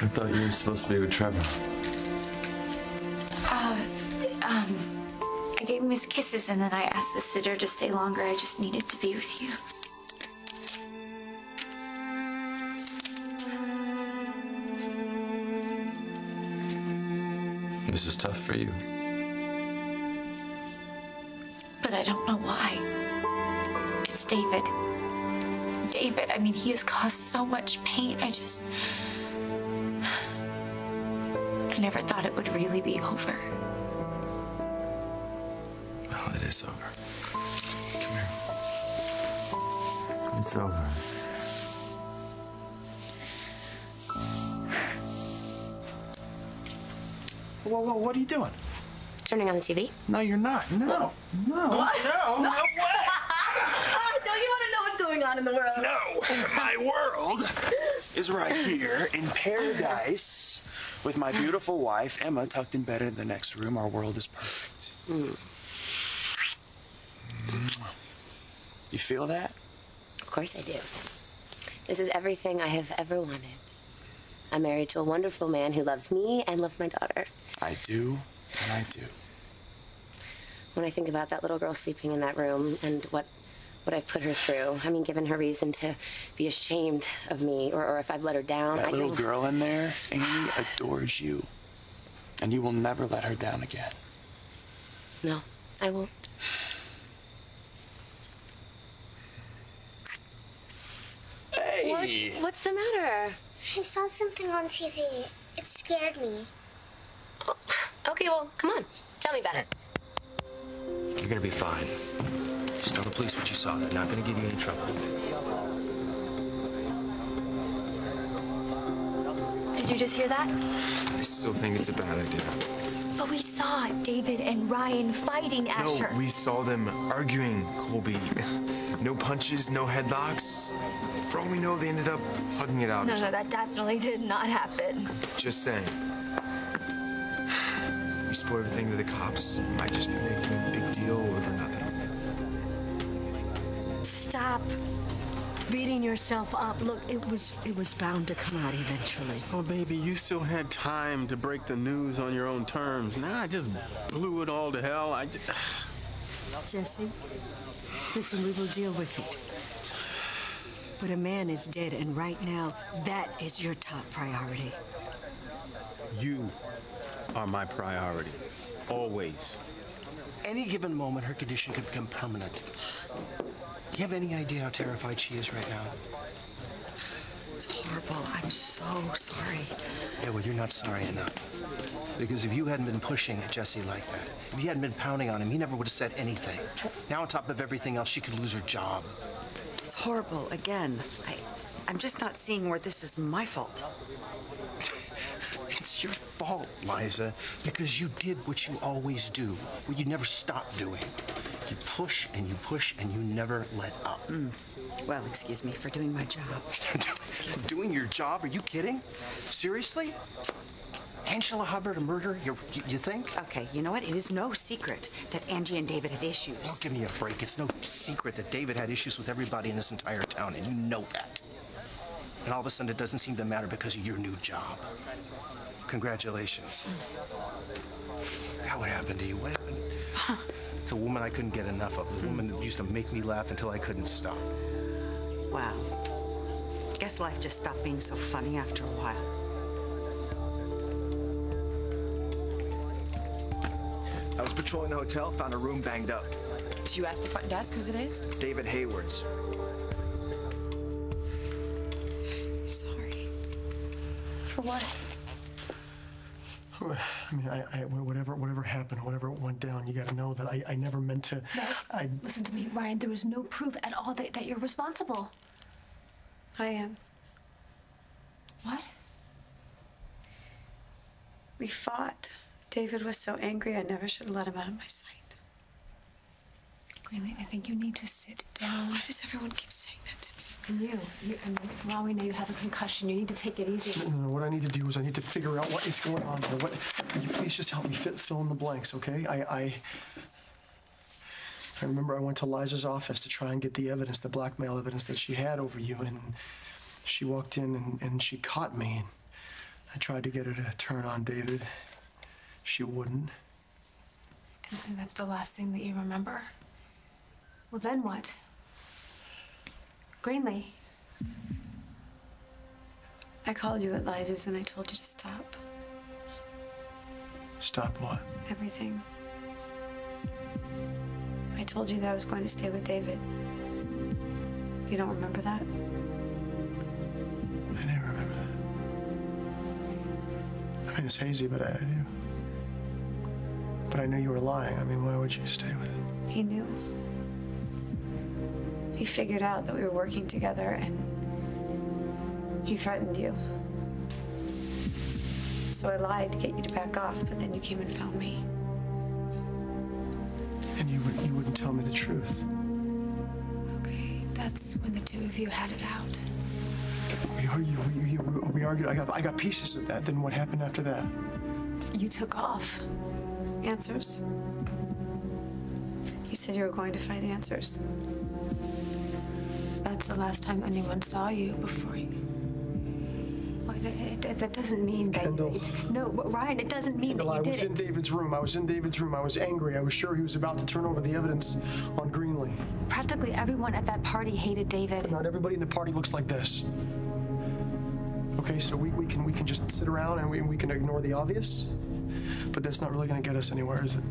thought you were supposed to be with Trevor. I gave him his kisses and then I asked the sitter to stay longer. I just needed to be with you. This is tough for you. But I don't know why. It's David. David, I mean, he has caused so much pain. I never thought it would really be over. Well, it is over. Come here. It's over. Whoa, what are you doing? Turning on the TV? No, you're not. No. No. What? No way. No, you want to know what's going on in the world? No. My world is right here in paradise with my beautiful wife, Emma, tucked in bed in the next room. Our world is perfect. You feel that? Of course I do. This is everything I have ever wanted. I'm married to a wonderful man who loves me and loves my daughter. I do, and I do. When I think about that little girl sleeping in that room and what I've put her through, I mean, given her reason to be ashamed of me or if I've let her down. That little girl in there, Amy, adores you. And you will never let her down again. No, I won't. Hey! What's the matter? I saw something on TV. It scared me. Oh, okay, well, come on. Tell me about it. You're gonna be fine. Just tell the police what you saw. They're not gonna give you any trouble. Did you just hear that? I still think it's a bad idea. But we saw David and Ryan fighting Asher. No, we saw them arguing, Colby. No punches, no headlocks. For all we know, they ended up hugging it out. No, that definitely did not happen. Just saying. We spoil everything to the cops. Might just be making a big deal over nothing. Stop beating yourself up. Look, it was bound to come out eventually. Oh, baby, you still had time to break the news on your own terms. Now I just blew it all to hell. Jesse, listen, we will deal with it. But a man is dead, and right now, that is your top priority. You are my priority. Always. Any given moment, her condition could become permanent. Do you have any idea how terrified she is right now? It's horrible. I'm so sorry. Yeah, well, you're not sorry enough. Because if you hadn't been pushing at Jesse like that, if you hadn't been pounding on him, he never would have said anything. Now, on top of everything else, she could lose her job. It's horrible. Again, I'm just not seeing where this is my fault. It's your fault, Liza, because you did what you always do, what you never stop doing. You push and you push and you never let up. Well, excuse me for doing my job. Doing your job? Are you kidding? Seriously? Angela Hubbard, a murder? You think? Okay, you know what? It is no secret that Angie and David had issues. Oh, give me a break. It's no secret that David had issues with everybody in this entire town, and you know that. And all of a sudden, it doesn't seem to matter because of your new job. Congratulations. God, what happened to you? What happened? It's a woman I couldn't get enough of. The woman that used to make me laugh until I couldn't stop. Wow. Guess life just stopped being so funny after a while. I was patrolling the hotel, found a room banged up. Did you ask the front desk whose it is? David Hayward's. Sorry. For what? I mean, whatever happened, whatever went down, you gotta know that I never meant to. No, listen to me, Ryan. There was no proof at all that you're responsible. I am. What? We fought. David was so angry, I never should have let him out of my sight. Really, I think you need to sit down. Why does everyone keep saying that to me? I mean, for all we know, you have a concussion. You need to take it easy. No, what I need to do is I need to figure out what is going on here. Will you please just help me fill in the blanks, okay? I remember I went to Liza's office to try and get the evidence, the blackmail evidence that she had over you, and She walked in and she caught me. I tried to get her to turn on David. She wouldn't. And that's the last thing that you remember? Well, then what? Greenlee. I called you at Liza's and I told you to stop. Stop what? Everything. I told you that I was going to stay with David. You don't remember that? I didn't remember that. I mean, it's hazy, but I do. But I knew you were lying. I mean, why would you stay with him? He knew. He figured out that we were working together and he threatened you. So I lied to get you to back off, but then you came and found me. And you wouldn't tell me the truth. Okay, that's when the two of you had it out. We argued. I got pieces of that. Then what happened after that? You took off. Answers? You said you were going to find answers. That's the last time anyone saw you before you. Well, that doesn't mean that. Kendall. No, Ryan, it doesn't mean Kendall, that you did it. I was in David's room. I was angry. I was sure he was about to turn over the evidence on Greenlee. Practically everyone at that party hated David. But not everybody in the party looks like this. Okay, so we can just sit around and we can ignore the obvious, but that's not really going to get us anywhere, is it?